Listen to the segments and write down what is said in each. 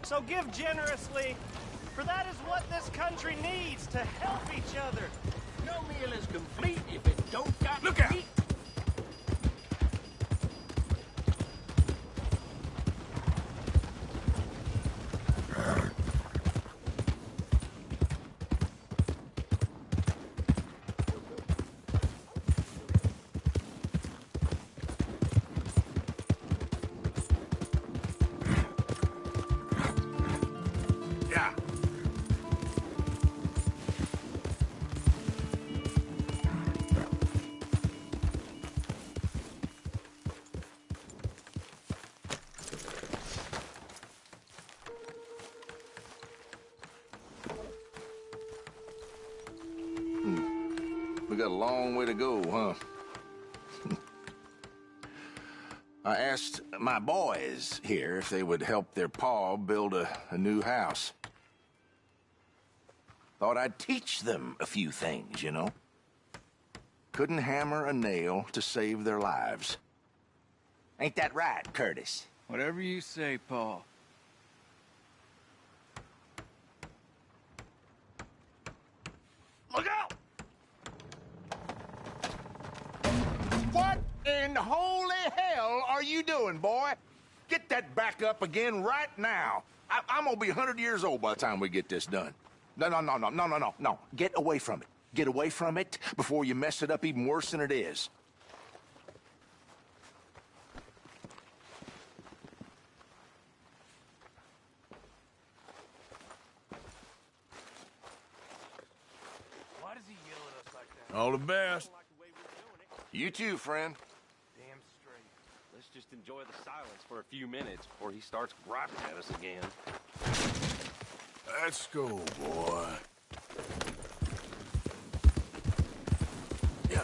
So give generously, for that is what this country needs, to help each other. No meal is complete if it don't got Look out! meat. Yeah. We got a long way to go, huh? I asked my boys here if they would help their pa build a new house. Thought I'd teach them a few things, you know? Couldn't hammer a nail to save their lives. Ain't that right, Curtis? Whatever you say, Paul. Look out! What in holy hell are you doing, boy? Get that back up again right now. I'm gonna be 100 years old by the time we get this done. No. Get away from it. Get away from it before you mess it up even worse than it is. Why does he yell at us like that? All the best. Like the way we're doing it. You too, friend. Damn straight. Let's just enjoy the silence for a few minutes before he starts griping at us again. Let's go, boy. Yeah.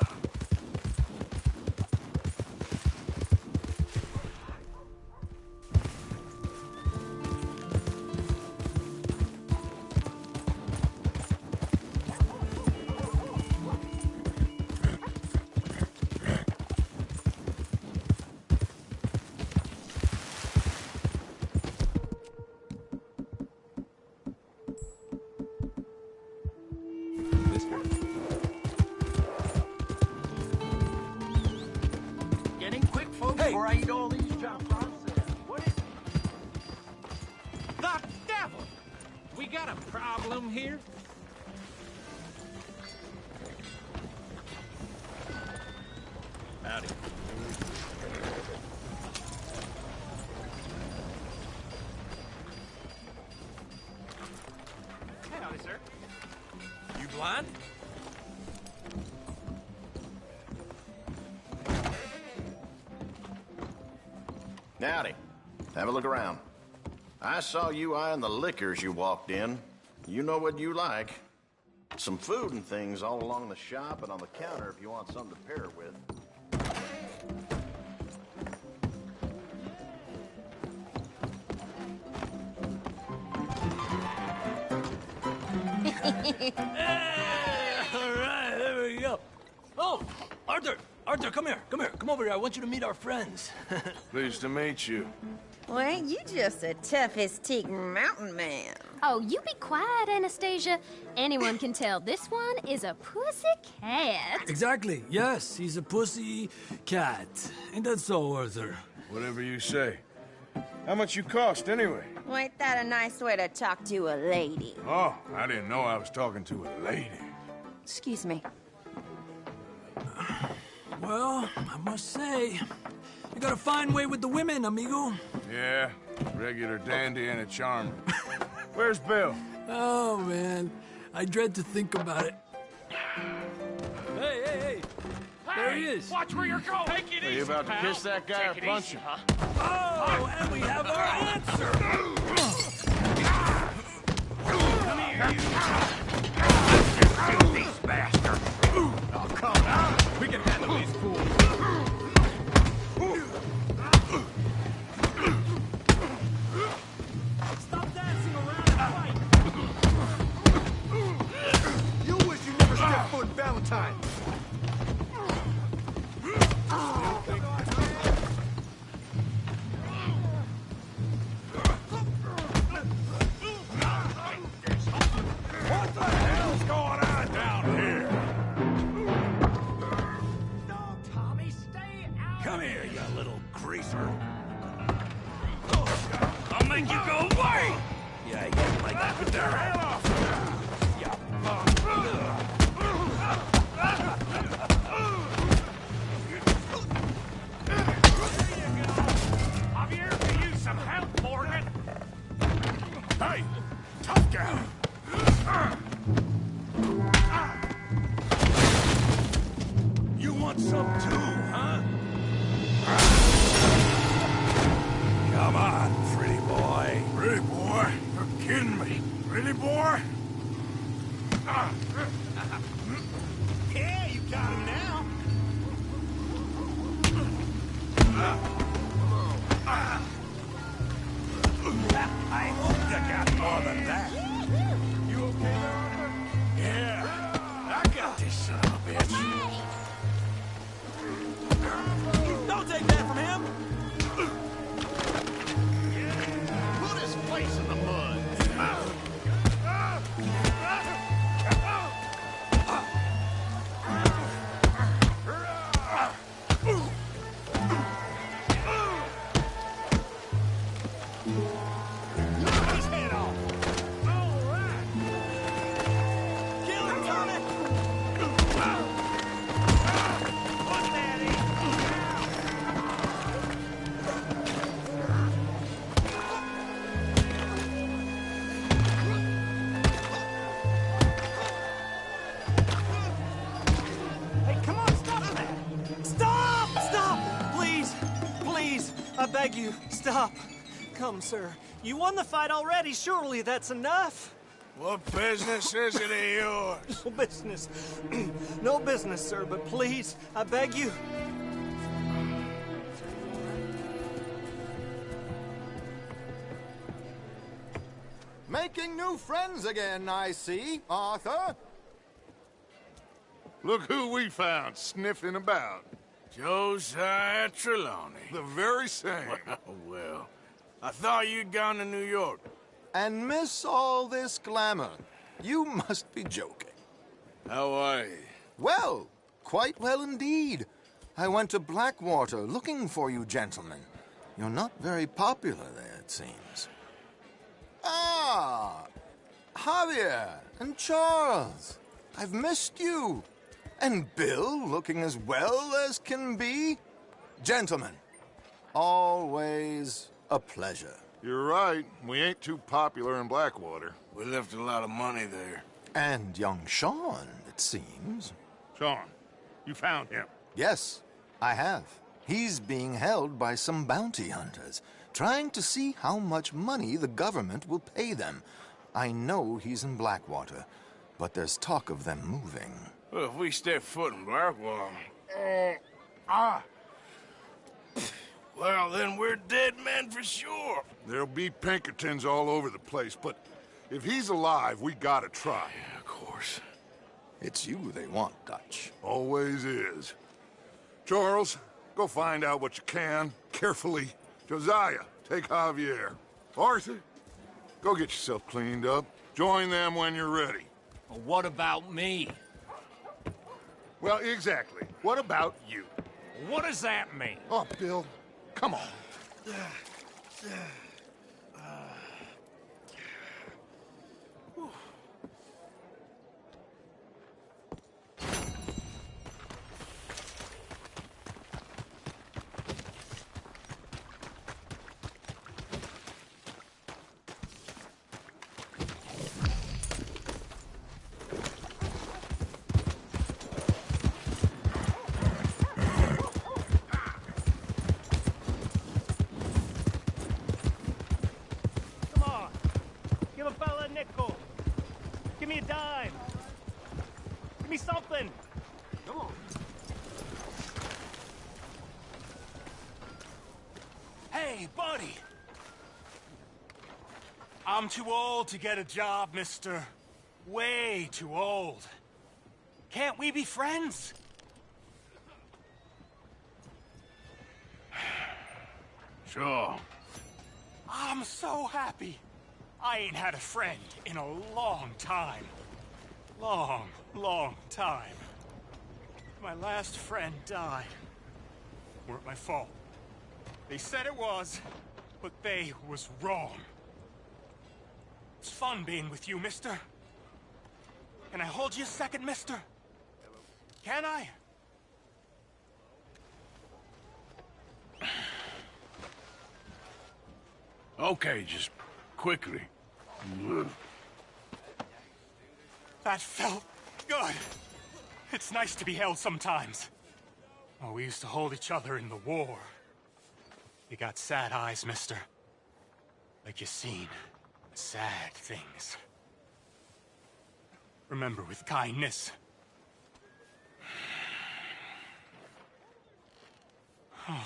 Getting quick, folks, before I eat all these chopped off. What is The devil! We got a problem here? Howdy. Howdy, sir. You blind? Howdy. Have a look around. I saw you eyeing the liquors you walked in. You know what you like. Some food and things all along the shop and on the counter if you want something to pair it with. All right, there we go. Oh, Arthur! Arthur, come here. Come here. Come over here. I want you to meet our friends. Pleased to meet you. Well, ain't you just a toughest teak mountain man? Oh, you be quiet, Anastasia. Anyone can tell this one is a pussy cat. Exactly. Yes, he's a pussy cat. Ain't that so, Arthur? Whatever you say. How much you cost, anyway? Well, ain't that a nice way to talk to a lady? Oh, I didn't know I was talking to a lady. Excuse me. Well, I must say, you got a fine way with the women, amigo. Yeah, regular dandy and a charmer. Where's Bill? Oh, man. I dread to think about it. Hey! There he is. Watch where you're going! Take it Are easy, you about to pal. kiss that guy or Take it punch easy, him? huh? Oh, and we have our answer. Come here, you. these bastards? Oh, come on. We can handle these fools. Stop dancing around and fight. You wish you never stepped foot in Valentine. make you go away! Yeah, like that. Get the hell off! Javier, can use some help, Morgan. Hey, tough guy. You want some too, huh? Come on, pretty boy. Pretty boy? You're kidding me. Pretty boy? Yeah, you got him now. I hope you got more than that. You okay there, Arthur? Yeah, I got this son of a bitch. Don't take that from him. Put his face in the mud. Knock his head off. All right. Kill him, Tommy. Put that in. Hey, come on, stop that. Stop! Stop! Please! Please! I beg you, stop. Come, sir. You won the fight already. Surely that's enough. What business is it of yours? No business. No business, sir, but please, I beg you. Making new friends again, I see, Arthur. Look who we found sniffing about. Josiah Trelawney. The very same. Well, I thought you'd gone to New York. And miss all this glamour. You must be joking. How are you? Well, quite well indeed. I went to Blackwater looking for you gentlemen. You're not very popular there, it seems. Ah, Javier and Charles. I've missed you. And Bill looking as well as can be. Gentlemen, always a pleasure. You're right. We ain't too popular in Blackwater. We left a lot of money there. And young Sean, it seems. Sean, you found him. Yes, I have. He's being held by some bounty hunters, trying to see how much money the government will pay them. I know he's in Blackwater, but there's talk of them moving. Well, if we step foot in Blackwater... well, then we're dead men for sure. There'll be Pinkertons all over the place, but if he's alive, we gotta try. Yeah, of course. It's you they want, Dutch. Always is. Charles, go find out what you can, carefully. Josiah, take Javier. Arthur, go get yourself cleaned up. Join them when you're ready. Well, what about me? Well, exactly. What about you? What does that mean? Oh, Bill, come on. Give a fella a nickel. Give me a dime. Give me something. Come on. Hey, buddy. I'm too old to get a job, mister. Way too old. Can't we be friends? Sure. I'm so happy. I ain't had a friend in a long time. Long time. My last friend died. Weren't my fault. They said it was, but they was wrong. It's fun being with you, mister. Can I hold you a second, mister? Can I? Okay, just quickly. That felt good. It's nice to be held sometimes. Oh, we used to hold each other in the war. You got sad eyes, mister. Like you seen sad things. Remember with kindness. Oh.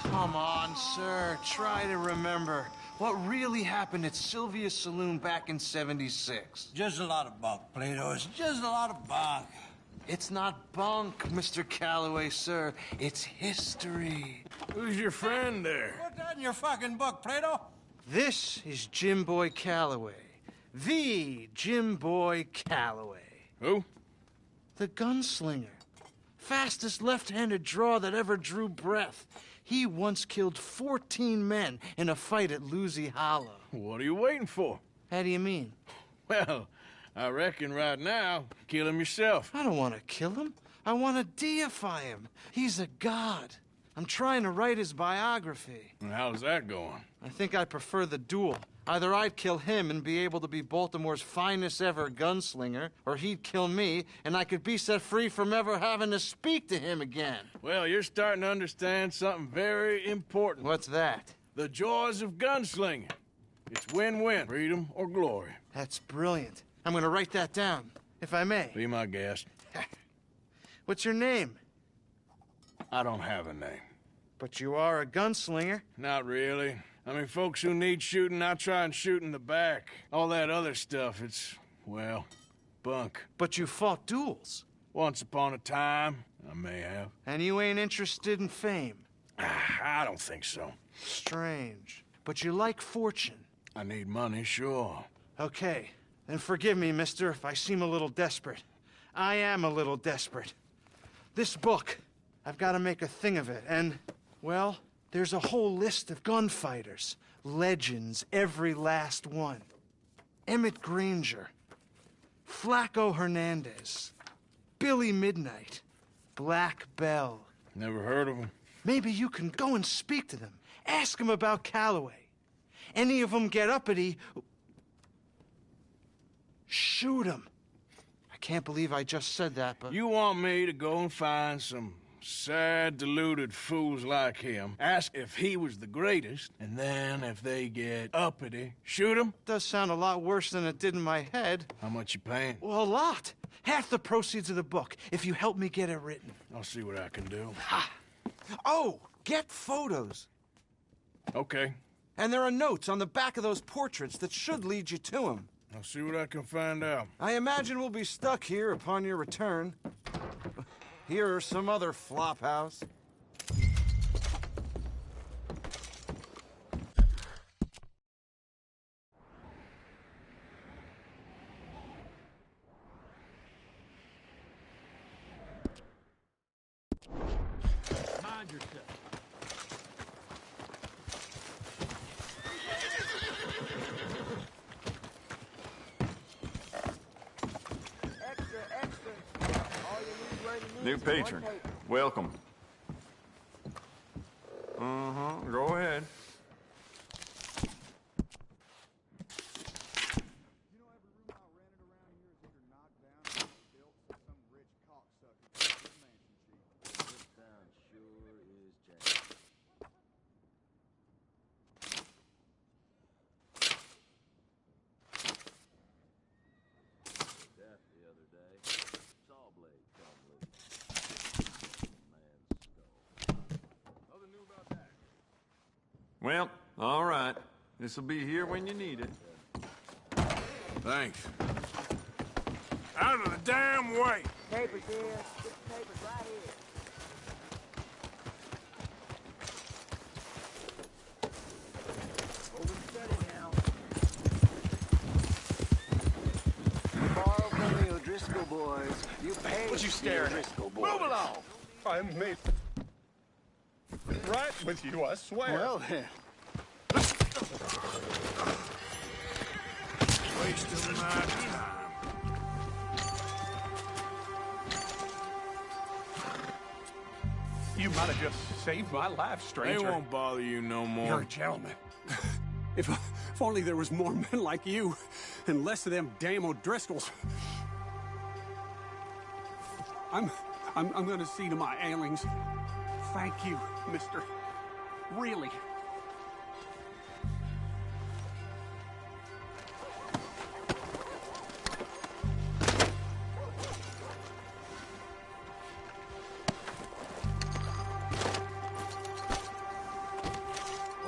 Come on, sir. Try to remember. What really happened at Sylvia's Saloon back in '76? Just a lot of bunk, Plato. It's just a lot of bunk. It's not bunk, Mr. Calloway, sir. It's history. Who's your friend there? Put that in your fucking book, Plato. This is Jim Boy Calloway. The Jim Boy Calloway. Who? The gunslinger. Fastest left-handed draw that ever drew breath. He once killed 14 men in a fight at Lucy Hollow. What are you waiting for? How do you mean? Well, I reckon right now, kill him yourself. I don't want to kill him. I want to deify him. He's a god. I'm trying to write his biography. And how's that going? I think I prefer the duel. Either I'd kill him and be able to be Baltimore's finest ever gunslinger, or he'd kill me and I could be set free from ever having to speak to him again. Well, you're starting to understand something very important. What's that? The joys of gunslinging. It's win-win, freedom or glory. That's brilliant. I'm going to write that down, if I may. Be my guest. What's your name? I don't have a name. But you are a gunslinger. Not really. I mean, folks who need shooting, I try and shoot in the back. All that other stuff, it's, well, bunk. But you fought duels. Once upon a time, I may have. And you ain't interested in fame? I don't think so. Strange. But you like fortune. I need money, sure. Okay. Then forgive me, mister, if I seem a little desperate. I am a little desperate. This book, I've got to make a thing of it, and, well, there's a whole list of gunfighters. Legends, every last one. Emmett Granger, Flaco Hernandez, Billy Midnight, Black Bell. Never heard of them. Maybe you can go and speak to them. Ask them about Calloway. Any of them get uppity, shoot them. I can't believe I just said that, but... You want me to go and find some sad, deluded fools like him, ask if he was the greatest, and then if they get uppity, shoot him? Does sound a lot worse than it did in my head. How much you paying? Well, a lot. Half the proceeds of the book, if you help me get it written. I'll see what I can do. Ha! Oh, get photos. Okay. And there are notes on the back of those portraits that should lead you to him. I'll see what I can find out. I imagine we'll be stuck here upon your return. Here or some other flop house. Mind yourself. New patron. Welcome. Go ahead. Well, all right. This'll be here when you need it. Thanks. Out of the damn way! Papers here. Get the papers right here. You paid. What you staring at? Move along. I'm made right with you, I swear. Well then. Wasting my time. You might have just saved my life, stranger. They won't bother you no more. You're a gentleman. If only there was more men like you, and less of them damn O'Driscolls. I'm gonna see to my ailings. Thank you, mister. Really.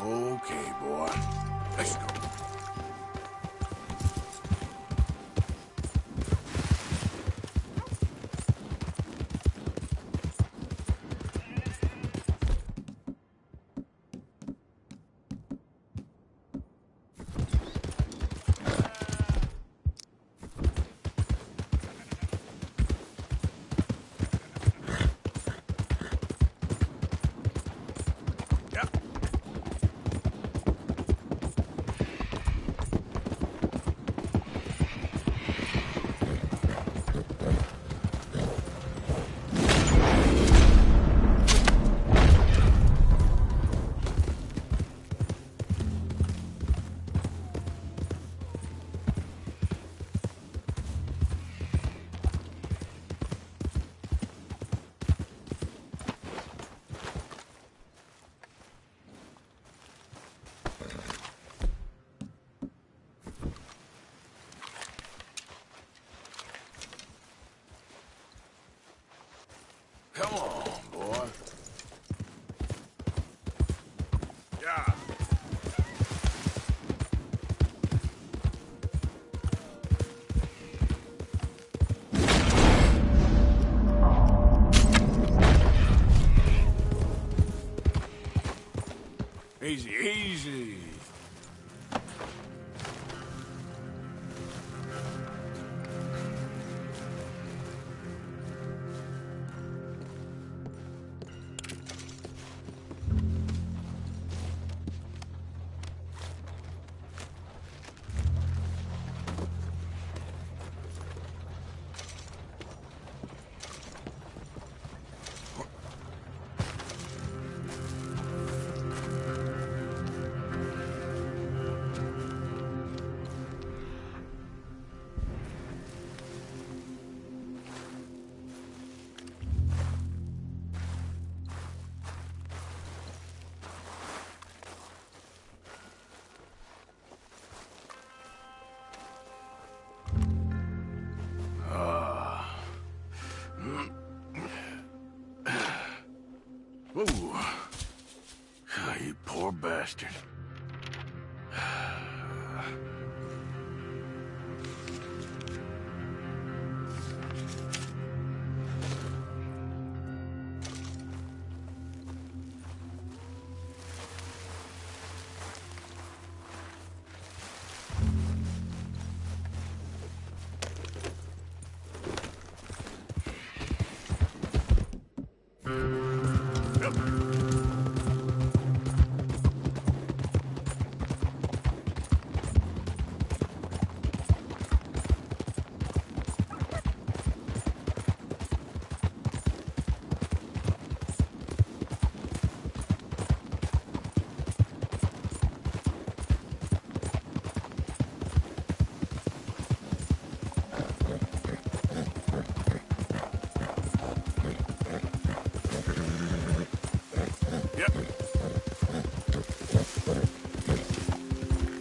Okay, boy. Let's go. Come on, boy. Yeah. Easy, easy. Ooh. Ah, you poor bastard.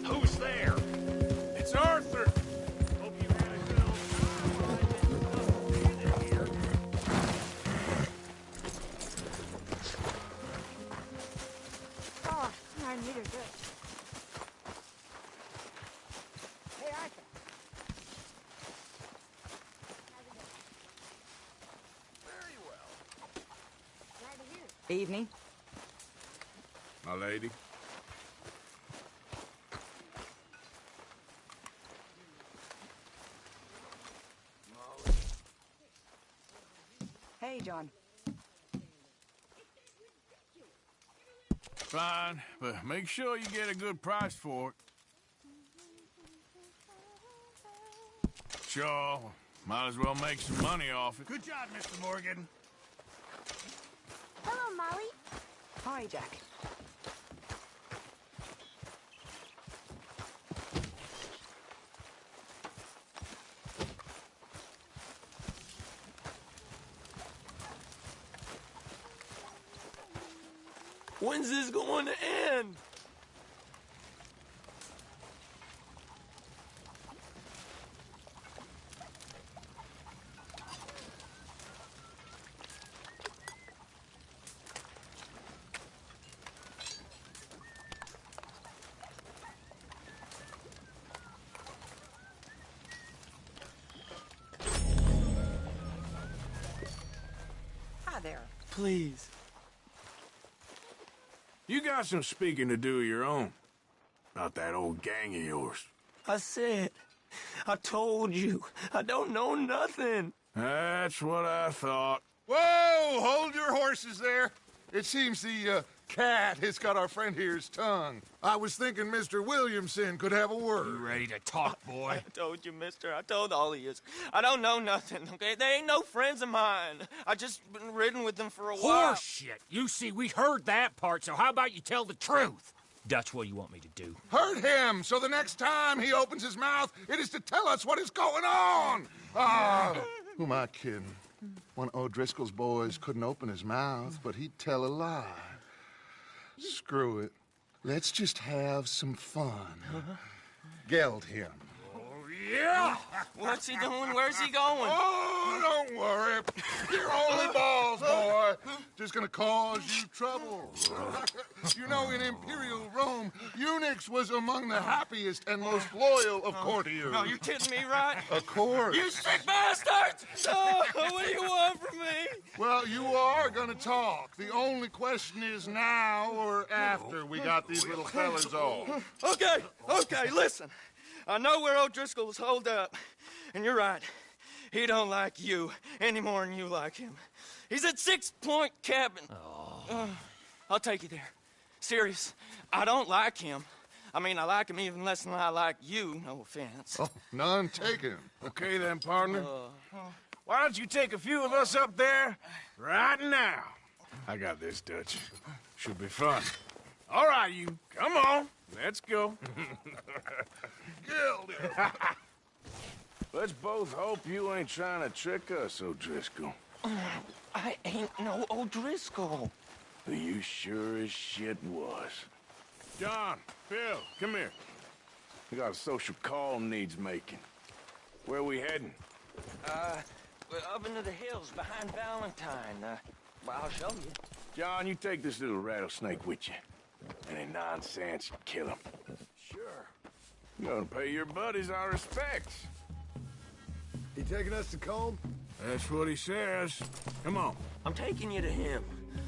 Who's there? It's Arthur. Oh, I needed this. Hey, Arthur. Very well. Glad to hear it. Evening. My lady. John. Fine, but make sure you get a good price for it. Sure, might as well make some money off it. Good job, Mr. Morgan. Hello, Molly. Hi, Jack. When's this going to end? Hi there. Please. You got some speaking to do of your own. About that old gang of yours. I said, I told you, I don't know nothing. That's what I thought. Whoa! Hold your horses there. It seems the cat has got our friend here's tongue. I was thinking Mr. Williamson could have a word. You ready to talk, boy? I told you, mister. I told all of you. I don't know nothing, okay? They ain't no friends of mine. I just been riding with them for a while. Horse shit. You see, we heard that part, so how about you tell the truth? Dutch, what do you want me to do? Hurt him, so the next time he opens his mouth, it is to tell us what is going on. Who am I kidding? One of O'Driscoll's boys couldn't open his mouth, but he'd tell a lie. Screw it. Let's just have some fun. Geld him. Yeah! What's he doing? Where's he going? Oh, don't worry. You're only balls, boy. Just gonna cause you trouble. You know, in Imperial Rome, eunuchs was among the happiest and most loyal of courtiers. No, you kidding me, right? Of course. You sick bastard! Oh, what do you want from me? Well, you are gonna talk. The only question is now or after we got these little fellas off. Okay, listen. I know where O'Driscoll's holed up, and you're right. He don't like you any more than you like him. He's at 6 Point Cabin. I'll take you there. Serious, I don't like him. I mean, I like him even less than I like you, no offense. Oh, none taken. Okay then, partner. Why don't you take a few of us up there right now? I got this, Dutch. Should be fun. All right, you. Come on. Let's go. Let's both hope you ain't trying to trick us, O'Driscoll. I ain't no O'Driscoll. You sure as shit was. John, Phil, come here. We got a social call needs making. Where we heading? We're up into the hills behind Valentine. Well, I'll show you. John, you take this little rattlesnake with you. Any nonsense, kill him. Sure. You're gonna pay your buddies our respects. He taking us to Combe? That's what he says. Come on. I'm taking you to him.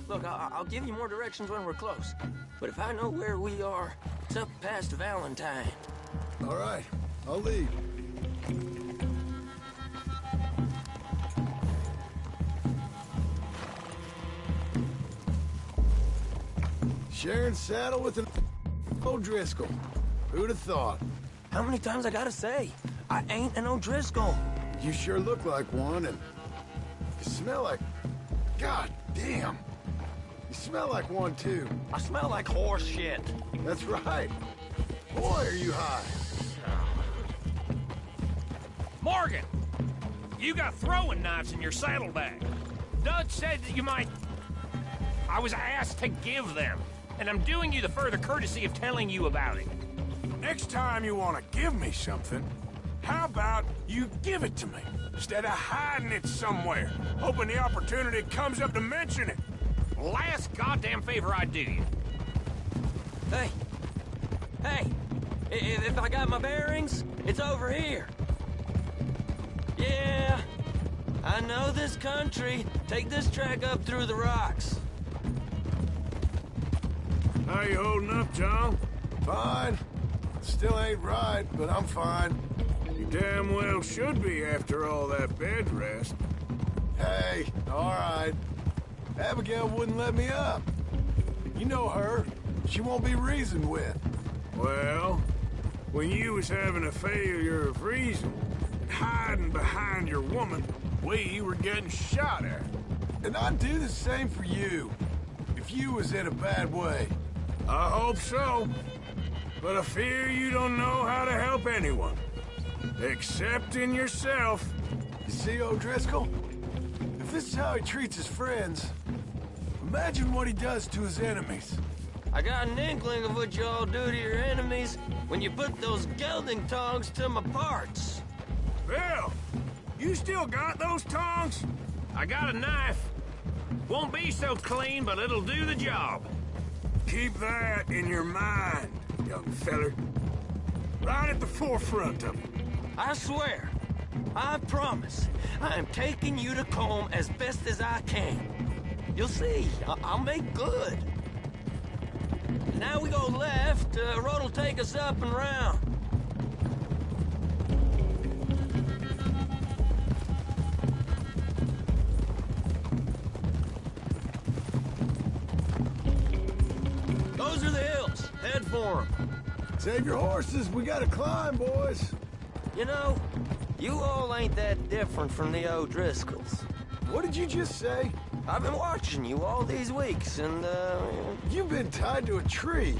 Look, I'll give you more directions when we're close. But if I know where we are, it's up past Valentine. All right, I'll lead. Sharing saddle with an O'Driscoll. Who'd have thought? How many times I gotta say? I ain't an O'Driscoll. You sure look like one, and you smell like... God damn. You smell like one, too. I smell like horse shit. That's right. Boy, are you high. Morgan! You got throwing knives in your saddlebag. Dutch said that you might... I was asked to give them, and I'm doing you the further courtesy of telling you about it. Next time you want to give me something, how about you give it to me, instead of hiding it somewhere, hoping the opportunity comes up to mention it? Last goddamn favor I do you. Hey, if I got my bearings, it's over here. Yeah, I know this country. Take this track up through the rocks. How you holding up, John? Fine. Still ain't right, but I'm fine. You damn well should be after all that bed rest. Hey, all right. Abigail wouldn't let me up. You know her. She won't be reasoned with. Well, when you was having a failure of reason, and hiding behind your woman, we were getting shot at. And I'd do the same for you, if you was in a bad way. I hope so. But I fear you don't know how to help anyone. Except in yourself. You see, O'Driscoll? If this is how he treats his friends, imagine what he does to his enemies. I got an inkling of what you all do to your enemies when you put those gelding tongs to my parts. Bill, you still got those tongs? I got a knife. Won't be so clean, but it'll do the job. Keep that in your mind, young feller. Right at the forefront of it. I swear, I promise, I am taking you to Colm as best as I can. You'll see, I'll make good. Now we go left, road will take us up and round. Those are the hills. Head for them. Save your horses. We gotta climb, boys. You know, you all ain't that different from the O'Driscolls. What did you just say? I've been watching you all these weeks, and, You've been tied to a tree.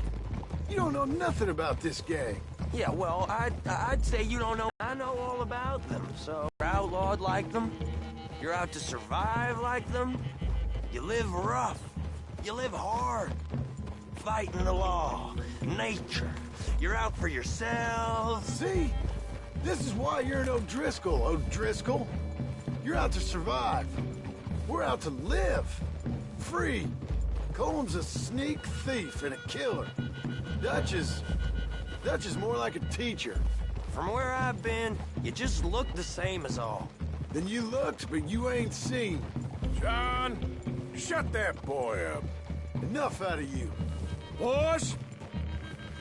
You don't know nothing about this gang. Yeah, well, I'd say you don't know. I know all about them, so... You're outlawed like them. You're out to survive like them. You live rough. You live hard. Fighting the law. Nature. You're out for yourselves. See? This is why you're an O'Driscoll, O'Driscoll. You're out to survive. We're out to live. Free. Colm's a sneak thief and a killer. Dutch is more like a teacher. From where I've been, you just look the same as all. Then you looked, but you ain't seen. John, shut that boy up. Enough out of you. Boys,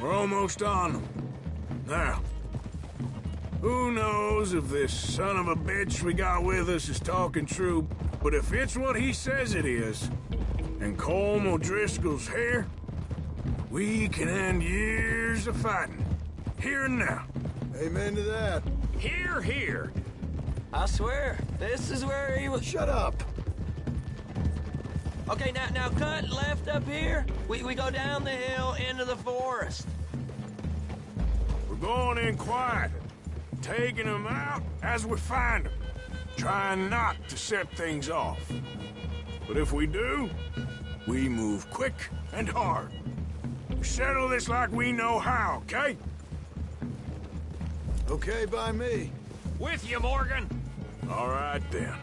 we're almost on them. Now, who knows if this son of a bitch we got with us is talking true, but if it's what he says it is, and Colm O'Driscoll's here, we can end years of fighting. Here and now. Amen to that. Hear, hear. I swear, this is where he was... Shut up. Okay, now cut left up here. We go down the hill into the forest. We're going in quiet, taking them out as we find them, trying not to set things off. But if we do, we move quick and hard. We settle this like we know how, okay? Okay by me. With you, Morgan. All right, then.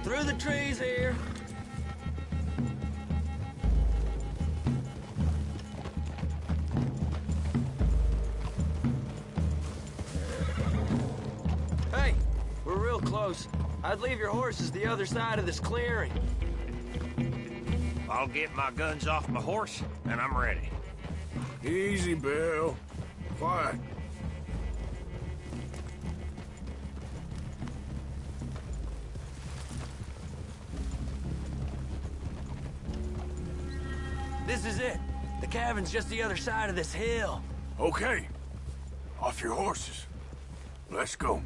Through the trees here. Hey, we're real close. I'd leave your horses the other side of this clearing. I'll get my guns off my horse, and I'm ready. Easy, Bill. Quiet. This is it. The cabin's just the other side of this hill. Okay. Off your horses. Let's go.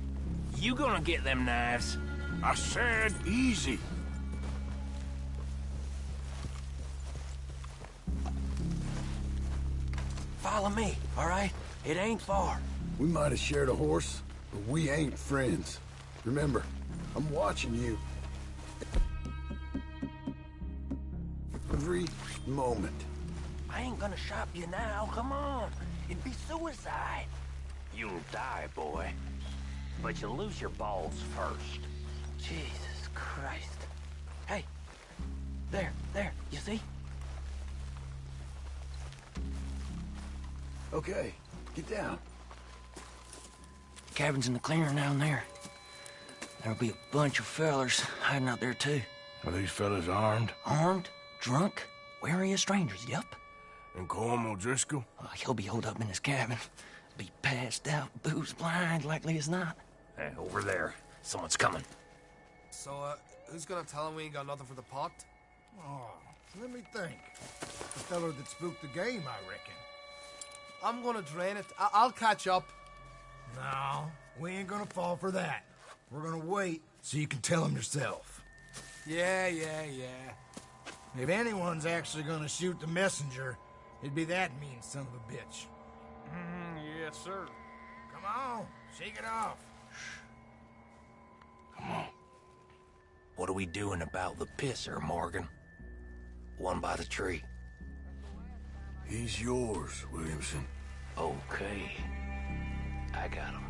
You gonna get them knives? I said easy. Follow me, all right? It ain't far. We might have shared a horse, but we ain't friends. Remember, I'm watching you. Every moment. I ain't gonna shop you now, come on. It'd be suicide. You'll die, boy. But you'll lose your balls first. Jesus Christ. Hey, there, you see? Okay, get down. Cabin's in the clearing down there. There'll be a bunch of fellers hiding out there, too. Are these fellas armed? Armed, drunk, wary of strangers, yup. And Colm O'Driscoll? He'll be holed up in his cabin. Be passed out, booze blind, likely as not. Hey, over there. Someone's coming. So, who's gonna tell him we ain't got nothing for the pot? Oh, let me think. The feller that spooked the game, I reckon. I'm gonna drain it. I'll catch up. No, we ain't gonna fall for that. We're gonna wait so you can tell him yourself. Yeah. If anyone's actually gonna shoot the messenger, it'd be that mean son of a bitch. Yes, sir. Come on, shake it off. Come on. What are we doing about the pisser, Morgan? One by the tree. He's yours, Williamson. Okay. I got him.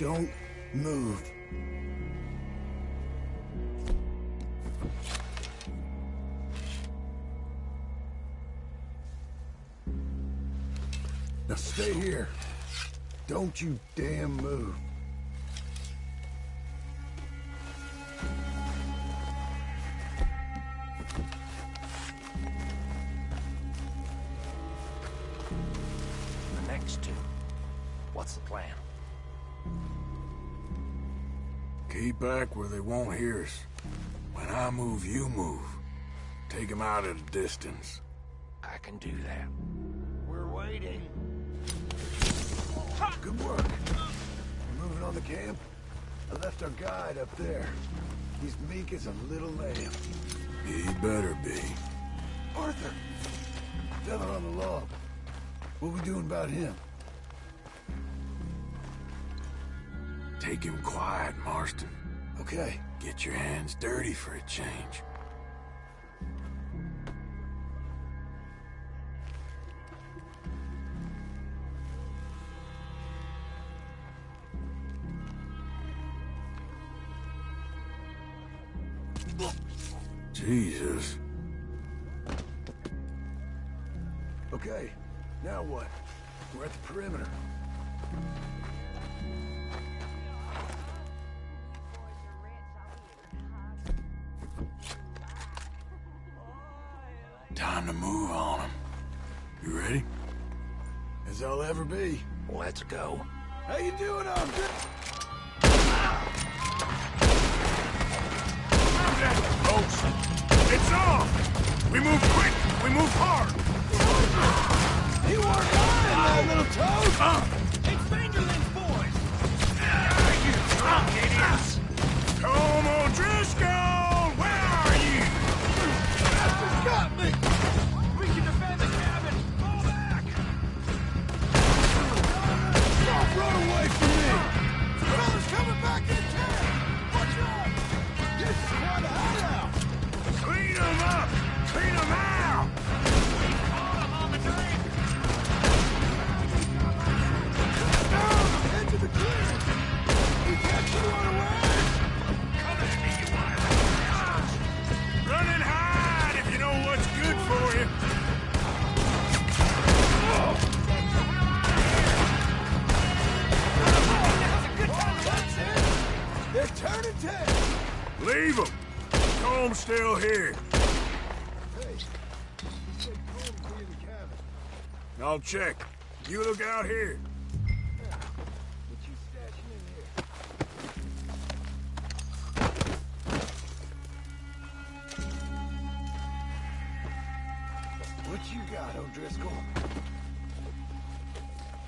Don't move. Now stay here. Don't you damn move. The next two. What's the plan? Keep back where they won't hear us. When I move, you move. Take them out at a distance. I can do that. We're waiting. Good work. We're moving on the camp. I left our guide up there. He's meek as a little lamb. He better be. Arthur! Fella on the log. What we doing about him? Take him quiet, Marston. Okay. Get your hands dirty for a change. Jesus. Okay, now what? We're at the perimeter. Time to move on him. You ready? As I'll ever be. Let's go. How you doing, Arthur? Folks, it's off! We move quick! We move hard! You weren't lying, that little toad! It's Vanderlyn's boys! You drunk idiots! Come on, Driscoll! Where are you? Bastards got me! We can defend the cabin! Fall back! Don't run away from me! Fellas coming back in town! Watch out! This is quite a hideout! Clean them up! Clean them out! We caught him on the drink! Head to the clearing! We can't run away! Come at me, you wild bastards! Run and hide if you know what's good for you! That's it! They're turning tail! Leave them! Comb's still here. Hey, you said Combs be in the cabin. I'll check. You look out here. What you stashing in here? What you got, O'Driscoll?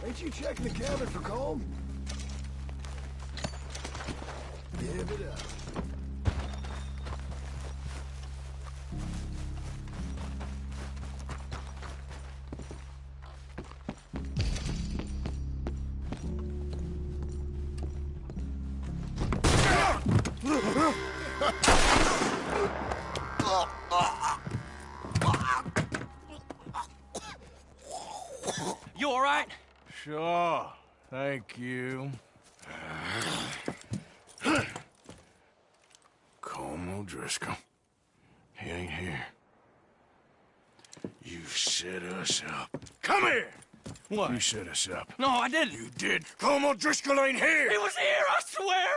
Ain't you checking the cabin for Colm? Give it up. You all right? Sure. Thank you. Colm O'Driscoll. He ain't here. You set us up. Come here! What? You set us up. No, I didn't. You did. Colm O'Driscoll ain't here! He was here, I swear!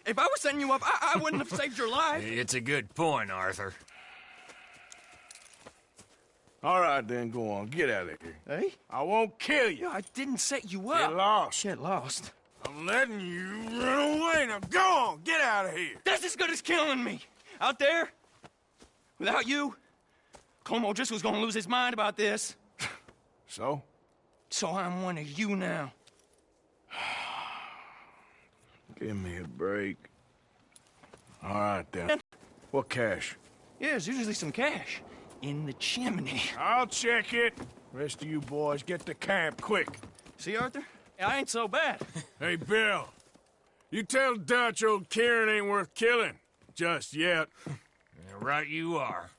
If I was setting you up, I wouldn't have saved your life. It's a good point, Arthur. All right, then, go on. Get out of here. Hey? I won't kill you. I didn't set you up. Get lost. Shit, lost. I'm letting you run away. Now go on. Get out of here. That's as good as killing me. Out there, without you, Colm O'Driscoll's gonna lose his mind about this. So? So I'm one of you now. Give me a break. All right, then. What cash? Yeah, there's usually some cash in the chimney. I'll check it. Rest of you boys, get to camp, quick. See, Arthur? I ain't so bad. Hey, Bill. You tell Dutch old Kieran ain't worth killing. Just yet. Yeah, right you are.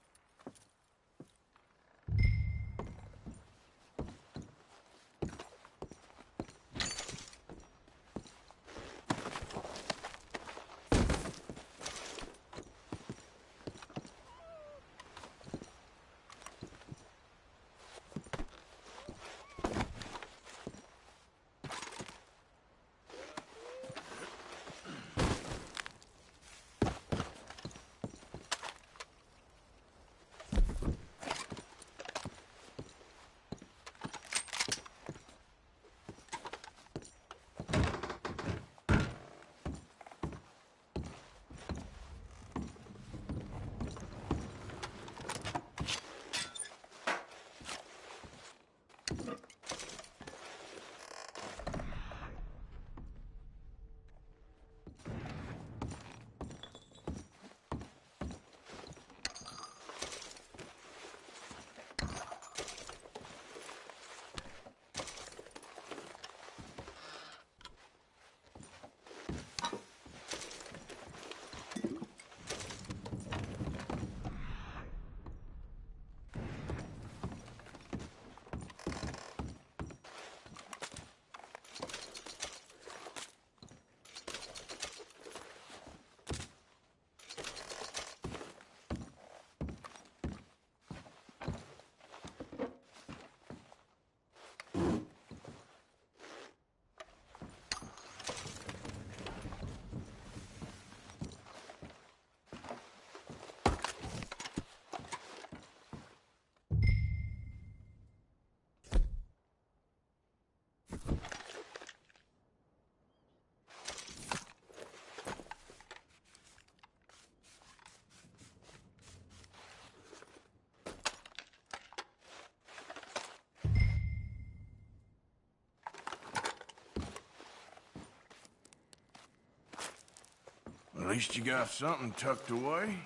At least you got something tucked away.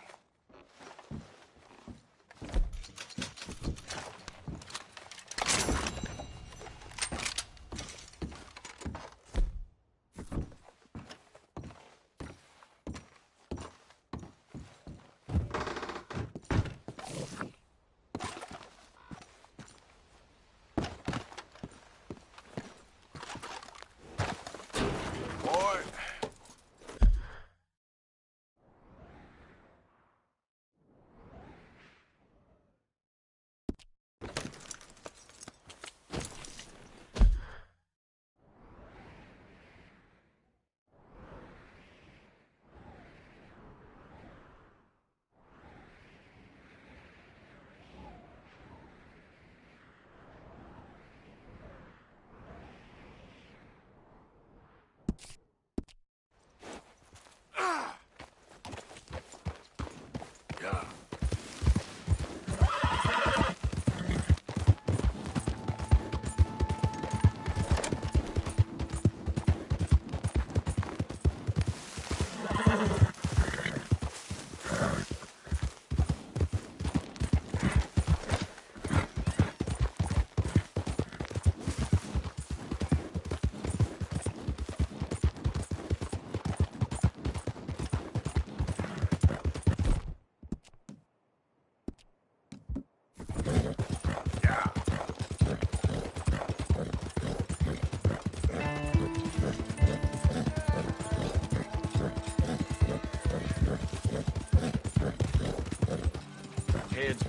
Heads.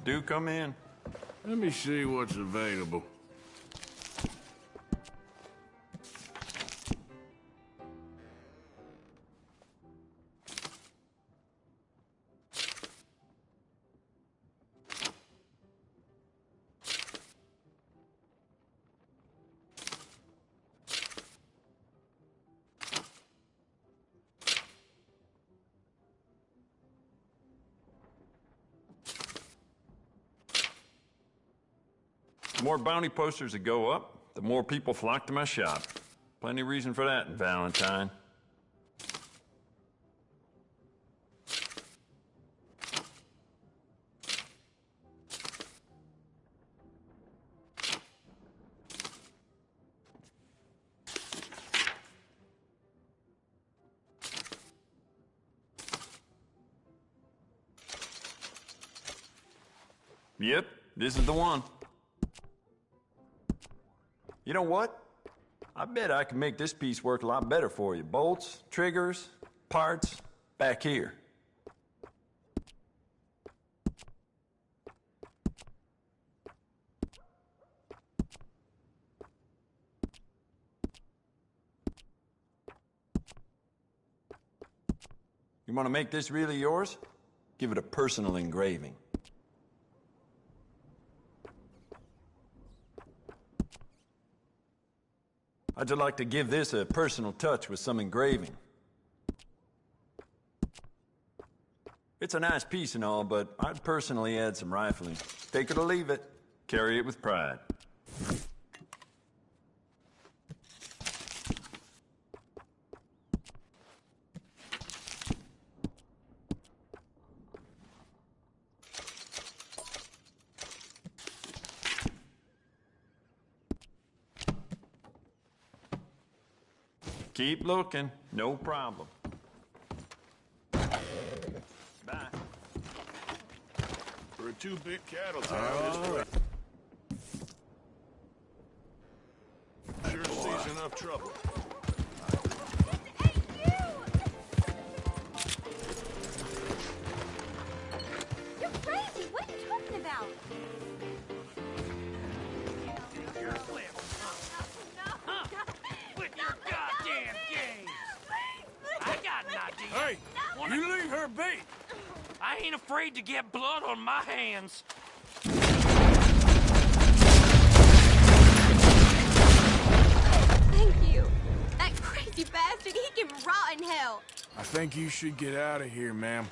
Do come in. Let me see what's available. The more bounty posters that go up, the more people flock to my shop. Plenty of reason for that in Valentine. Yep, this is the one. You know what? I bet I can make this piece work a lot better for you. Bolts, triggers, parts, back here. You want to make this really yours? Give it a personal engraving. I'd just like to give this a personal touch with some engraving. It's a nice piece and all, but I'd personally add some rifling. Take it or leave it. Carry it with pride. Keep looking, no problem. Bye. For a two-bit cattle town, sure sees enough trouble. You're crazy! What are you talking about? Hey, you leave her be. I ain't afraid to get blood on my hands. Thank you. That crazy bastard, he can rot in hell. I think you should get out of here, ma'am.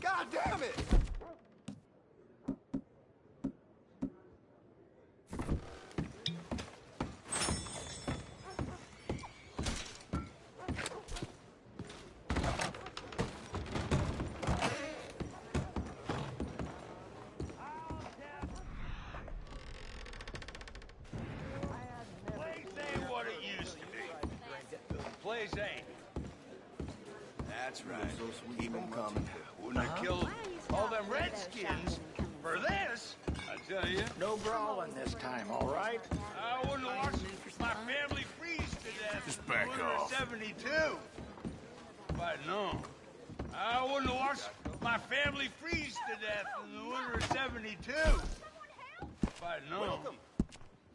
God damn it! Place ain't what it used to be. Place ain't. That's right. Keep them coming. Wouldn't have killed all them redskins for this, I tell you. No brawling this time, all right? I wouldn't have watched my family freeze to death Just in back winter off. of '72. If I'd known. I wouldn't have watched my family freeze to death in the winter of '72. If I'd known. Welcome.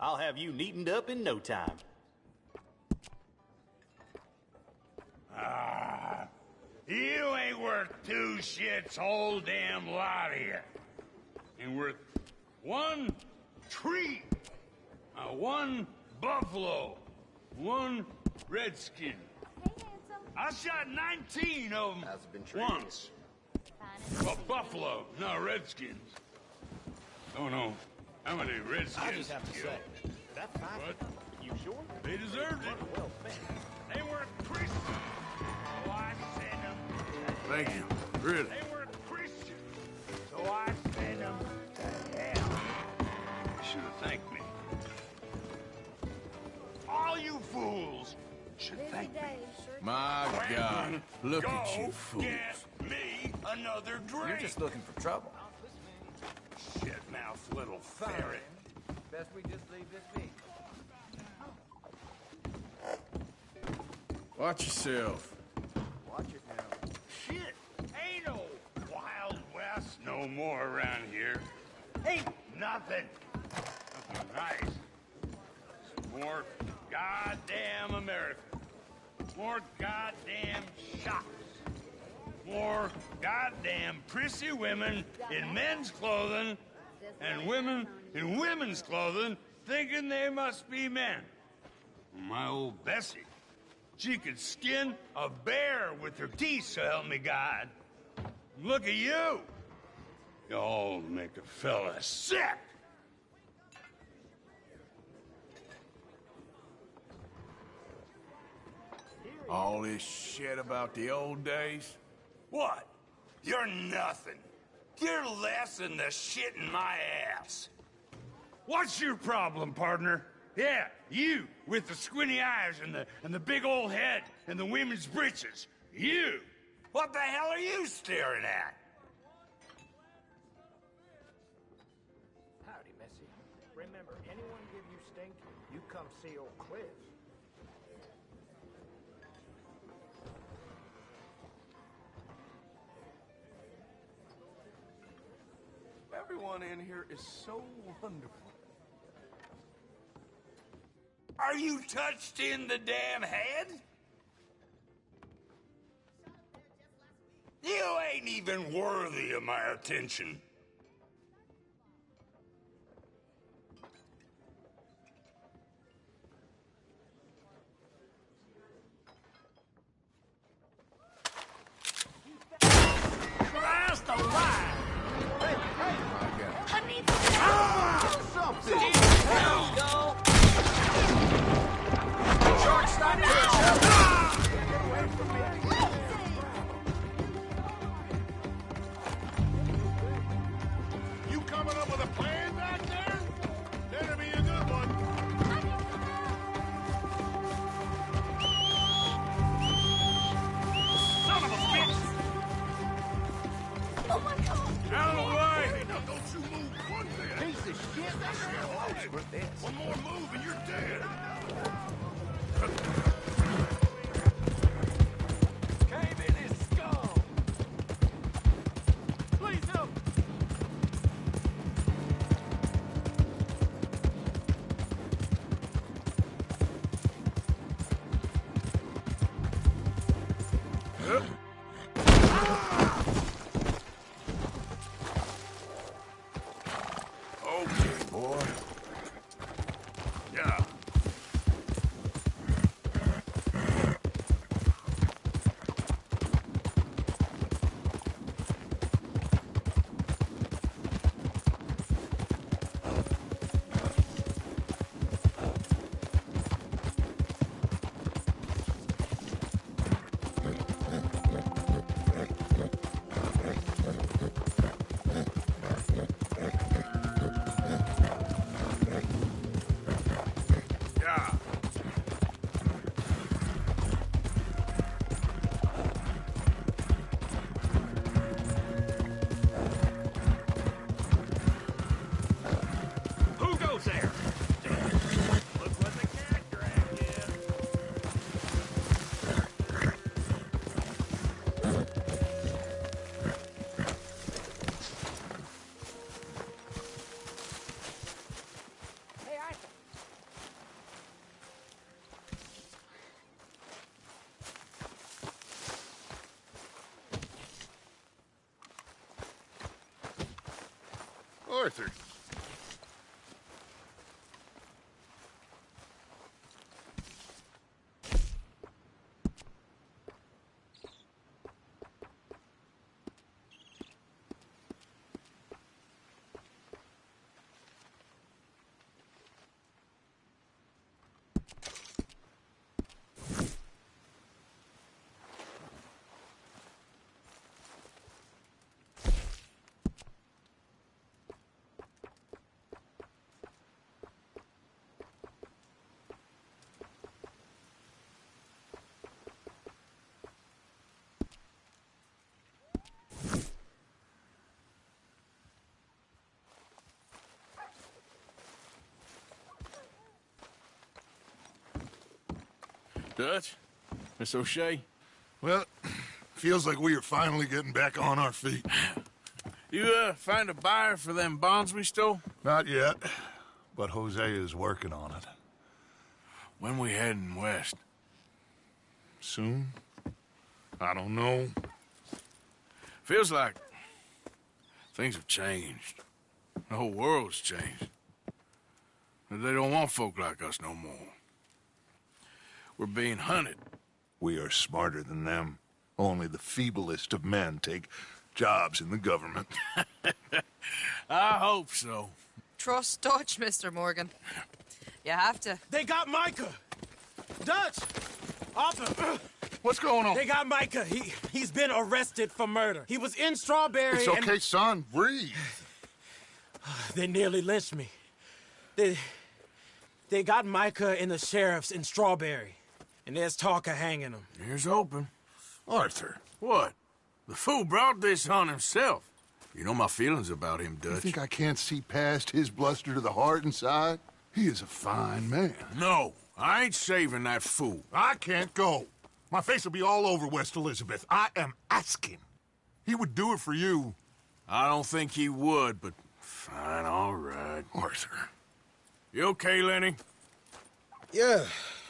I'll have you neatened up in no time. Ah, you ain't worth two shits, whole damn lot of you. Ain't worth one tree, one buffalo, one redskin. I shot 19 of them once. A buffalo, no redskins. Don't know how many redskins. I just have to say, that fight. But You sure? they deserved it. Well fed. They were Christians. So I sent them. Thank you. Really. They were Christians. So I sent them to hell. You should have thanked me. All you fools should thank me. My God, look at you Go fools. get me me another drink. You're just looking for trouble. Shit-mouthed little ferret. Best we just leave this be. Watch yourself. Watch it now. Shit, ain't no Wild West no more around here. Ain't nothing. Nothing nice. Some more goddamn America. More goddamn shops. More goddamn prissy women in men's clothing and women in women's clothing thinking they must be men. My old Bessie, she could skin a bear with her teeth, so help me God. Look at you. You all make a fella sick. All this shit about the old days? What? You're nothing. You're less than the shit in my ass. What's your problem, partner? Yeah, you with the squinty eyes and the big old head and the women's breeches. You. What the hell are you staring at? Howdy, Missy. Remember, anyone give you stink, you come see old Cliff. Everyone in here is so wonderful. Are you touched in the damn head? You ain't even worthy of my attention. Christ alive! I need something! Let's go! Shortstop, Get away from me! You coming up with a plan back there? Better be a good one. Son of a bitch! Oh my God! Out of the way! Now don't you move one bit. Piece of shit! One more move and you're dead. Came in his skull! Please help! Okay, boy. Yeah. Yeah. Who goes there? Look what the cat dragged in. Hey, Arthur. Arthur. Dutch? Miss O'Shea? Well, feels like we are finally getting back on our feet. You, find a buyer for them bonds we stole? Not yet, but Hosea is working on it. When we heading west? Soon? I don't know. Feels like things have changed. The whole world's changed. They don't want folk like us no more. We're being hunted. We are smarter than them. Only the feeblest of men take jobs in the government. I hope so. Trust Dutch, Mr. Morgan. You have to. They got Micah! Dutch! Arthur! What's going on? They got Micah. He's been arrested for murder. He was in Strawberry. It's okay, son. Breathe. They nearly lynched me. They got Micah and the sheriffs in Strawberry. And there's talk of hanging him. Here's open. Arthur. What? The fool brought this on himself. You know my feelings about him, Dutch. You think I can't see past his bluster to the heart inside? He is a fine man. No, I ain't saving that fool. I can't go. My face will be all over West Elizabeth. I am asking. He would do it for you. I don't think he would, but fine, all right. Arthur. You okay, Lenny? Yeah,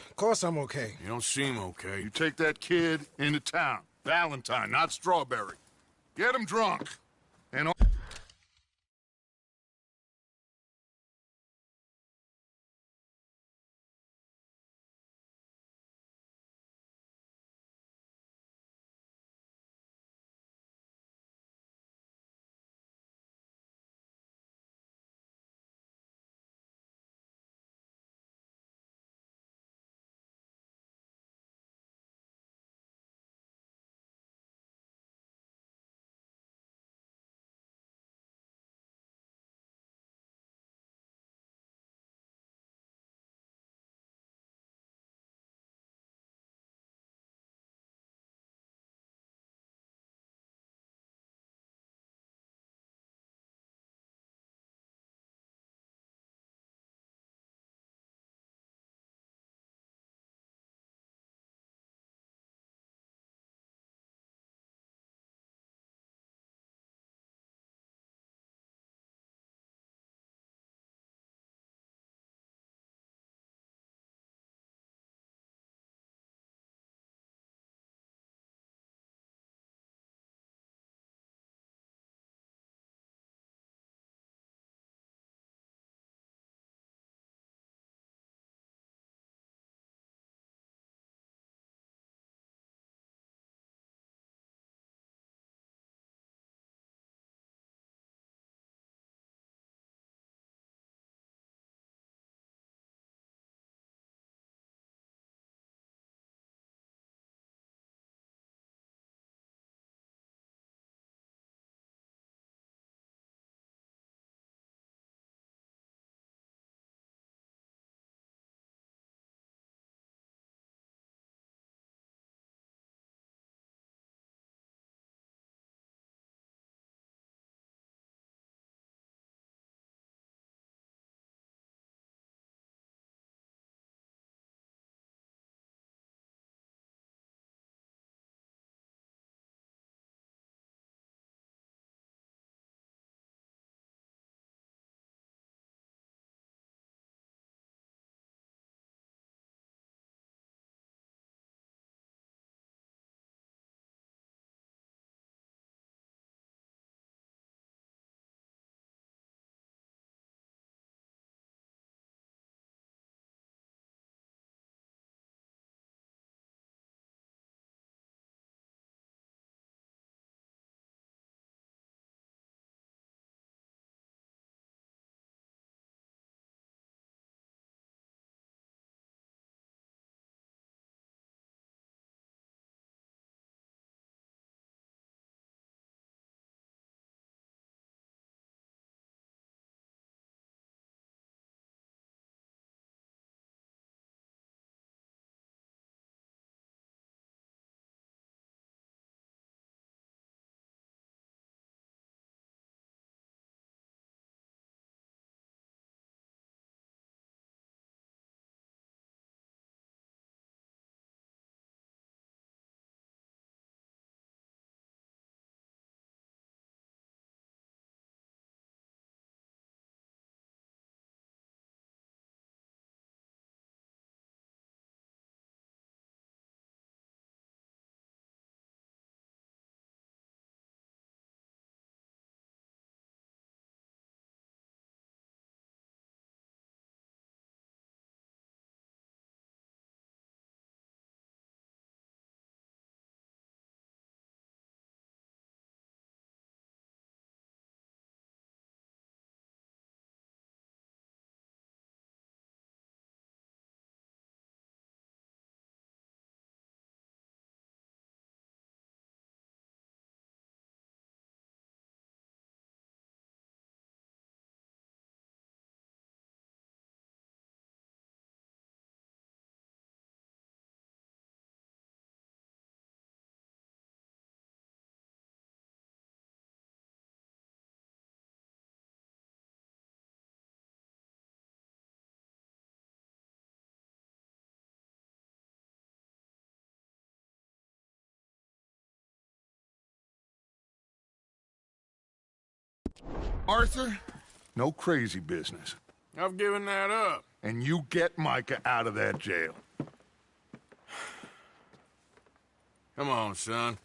of course I'm okay. You don't seem okay. You take that kid into town. Valentine, not Strawberry. Get him drunk. And Arthur, no crazy business. I've given that up. And you get Micah out of that jail. Come on, son.